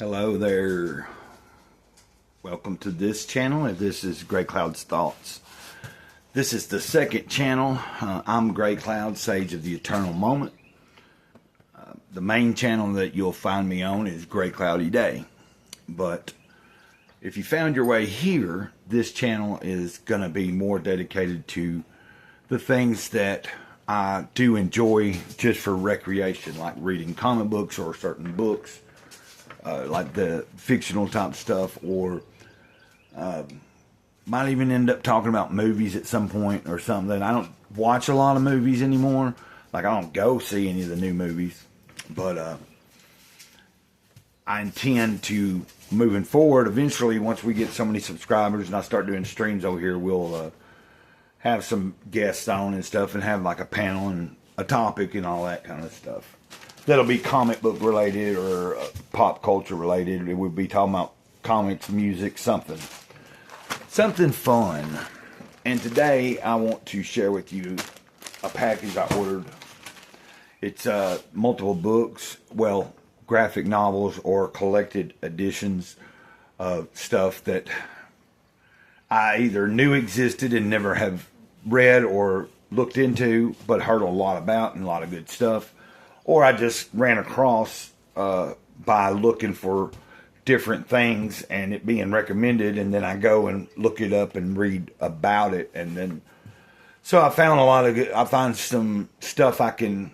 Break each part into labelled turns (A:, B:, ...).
A: Hello there. Welcome to this channel. This is Gray Cloud's Thoughts. This is the second channel. I'm Gray Cloud, Sage of the Eternal Moment. The main channel that you'll find me on is Gray Cloudy Day. But if you found your way here, this channel is going to be more dedicated to the things that I do enjoy just for recreation, like reading comic books or certain books. Like the fictional type stuff, or might even end up talking about movies at some point or something. I don't watch a lot of movies anymore. Like, I don't go see any of the new movies. But I intend to, moving forward, eventually, once we get so many subscribers and I start doing streams over here, we'll have some guests on and stuff and have like a panel and a topic and all that kind of stuff. That'll be comic book related or pop culture related. We'll be talking about comics, music, something fun. And today I want to share with you a package I ordered. It's multiple books, well, graphic novels or collected editions of stuff that I either knew existed and never have read or looked into, but heard a lot about and a lot of good stuff. Or I just ran across by looking for different things and it being recommended, and then I go and look it up and read about it, and then so I found a lot of good. I find some stuff I can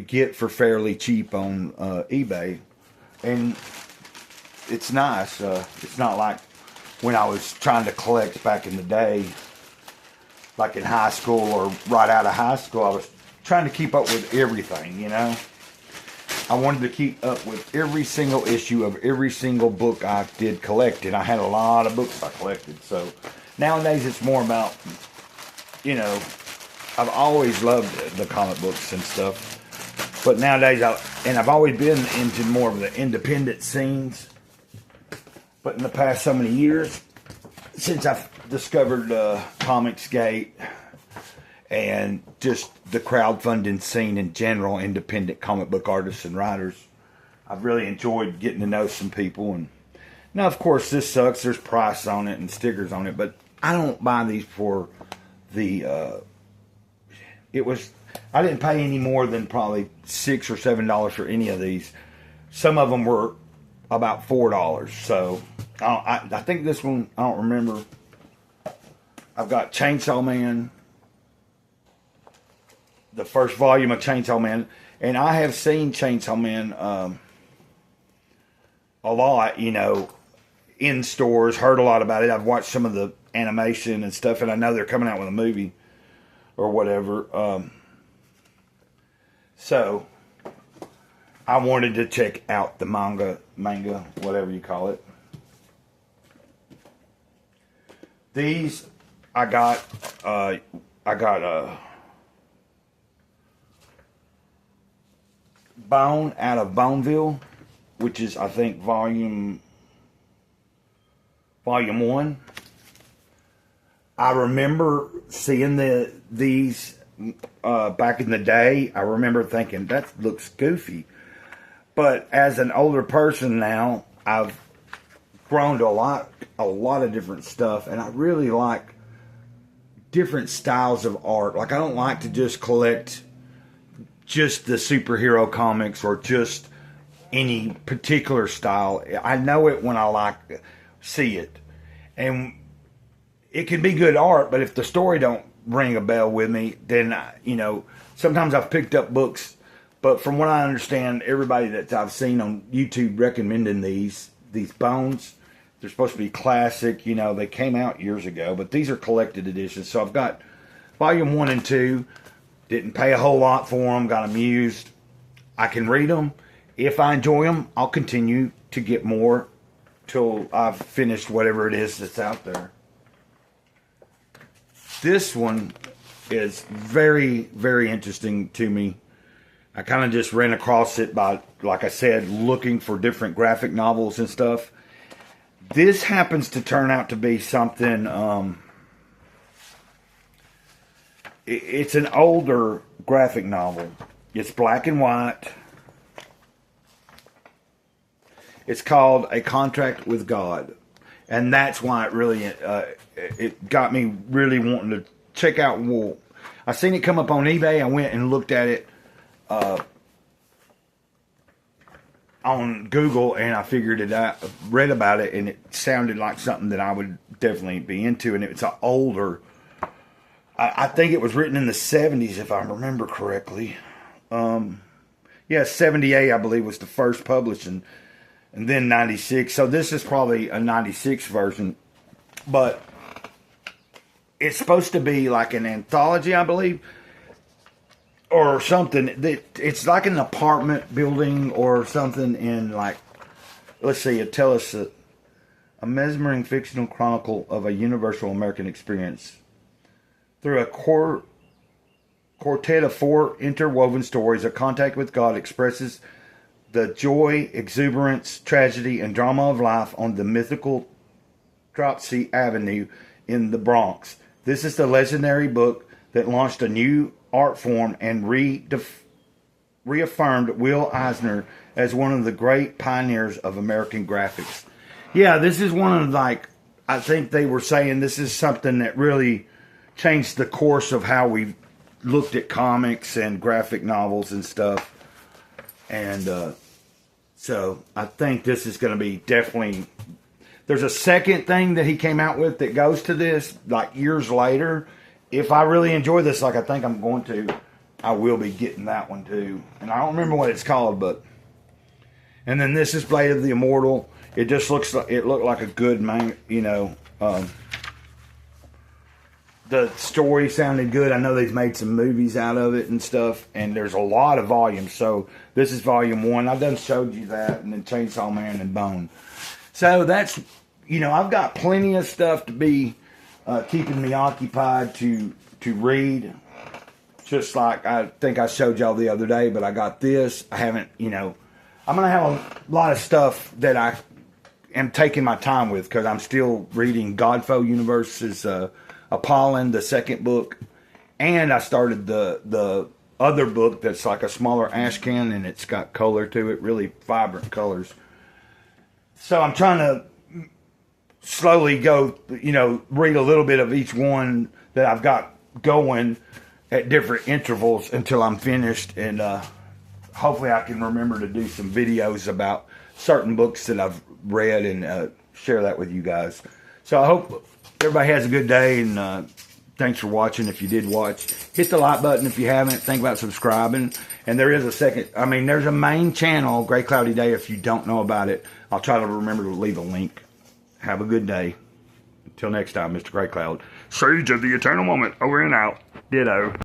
A: get for fairly cheap on eBay, and it's nice. It's not like when I was trying to collect back in the day, like in high school or right out of high school. I was trying to keep up with everything, you know. I wanted to keep up with every single issue of every single book I did collect, and I had a lot of books I collected. So nowadays it's more about, you know, I've always loved the comic books and stuff, but nowadays I've always been into more of the independent scenes. But in the past so many years, since I've discovered Comicsgate and just the crowdfunding scene in general, independent comic book artists and writers, I've really enjoyed getting to know some people. And now, of course, this sucks. There's price on it and stickers on it, but I don't buy these for the. I didn't pay any more than probably $6 or $7 for any of these. Some of them were about $4. So I think this one, I don't remember. I've got Chainsaw Man, the first volume of Chainsaw Man, and I have seen Chainsaw Man a lot, you know, in stores, heard a lot about it. I've watched some of the animation and stuff, and I know they're coming out with a movie or whatever. So I wanted to check out the manga, whatever you call it. These I got Bone out of Boneville, which is, I think, volume 1. I remember seeing these back in the day. I remember thinking, that looks goofy. But as an older person now, I've grown to a lot of different stuff, and I really like different styles of art. Like, I don't like to just collect just the superhero comics or just any particular style. I know it when I see it. And it can be good art, but if the story don't ring a bell with me, then, you know, sometimes I've picked up books, but from what I understand, everybody that I've seen on YouTube recommending these Bones, they're supposed to be classic, you know, they came out years ago, but these are collected editions. So I've got volume 1 and 2. Didn't pay a whole lot for them. Got them used. I can read them. If I enjoy them, I'll continue to get more till I've finished whatever it is that's out there. This one is very, very interesting to me. I kind of just ran across it by, like I said, looking for different graphic novels and stuff. This happens to turn out to be something... It's an older graphic novel. It's black and white. It's called A Contract with God. And that's why it really, it got me really wanting to check out wool. I seen it come up on eBay. I went and looked at it on Google, and I figured it out, read about it, and it sounded like something that I would definitely be into. And it's an older, I think it was written in the 70s, if I remember correctly. Yeah, 78, I believe, was the first publishing, and then 96. So this is probably a 96 version, but it's supposed to be like an anthology, I believe, or something. It's like an apartment building or something in, like, let's see, it tells us a mesmerizing fictional chronicle of a universal American experience through a quartet of 4 interwoven stories. A Contact with God expresses the joy, exuberance, tragedy, and drama of life on the mythical Dropsy Avenue in the Bronx. This is the legendary book that launched a new art form and reaffirmed Will Eisner as one of the great pioneers of American graphics. Yeah, this is one of, like, I think they were saying this is something that really changed the course of how we looked at comics and graphic novels and stuff. And so I think this is going to be definitely... There's a second thing that he came out with that goes to this, like, years later. If I really enjoy this, like I think I'm going to, I will be getting that one too. And I don't remember what it's called, but... And then this is Blade of the Immortal. It just looks like, it looked like a good, you know... the story sounded good. I know they've made some movies out of it and stuff, and there's a lot of volumes. So this is volume 1. I've done showed you that, and then Chainsaw Man and Bone. So that's, you know, I've got plenty of stuff to be keeping me occupied to read. Just like I think I showed y'all the other day, but I got this. I haven't, you know, I'm going to have a lot of stuff that I am taking my time with, because I'm still reading Godfo Universe's Apollon, the second book, and I started the other book that's like a smaller ash can, and it's got color to it, really vibrant colors. So I'm trying to slowly go, you know, read a little bit of each one that I've got going at different intervals until I'm finished, and hopefully I can remember to do some videos about certain books that I've read and share that with you guys. So I hope everybody has a good day, and thanks for watching. If you did watch, hit the like button. If you haven't, think about subscribing. And there is a second, I mean, there's a main channel, Great Cloudy Day. If you don't know about it, I'll try to remember to leave a link. Have a good day. Until next time, Mr. Great Cloud. Sage of the Eternal Moment, over and out. Ditto.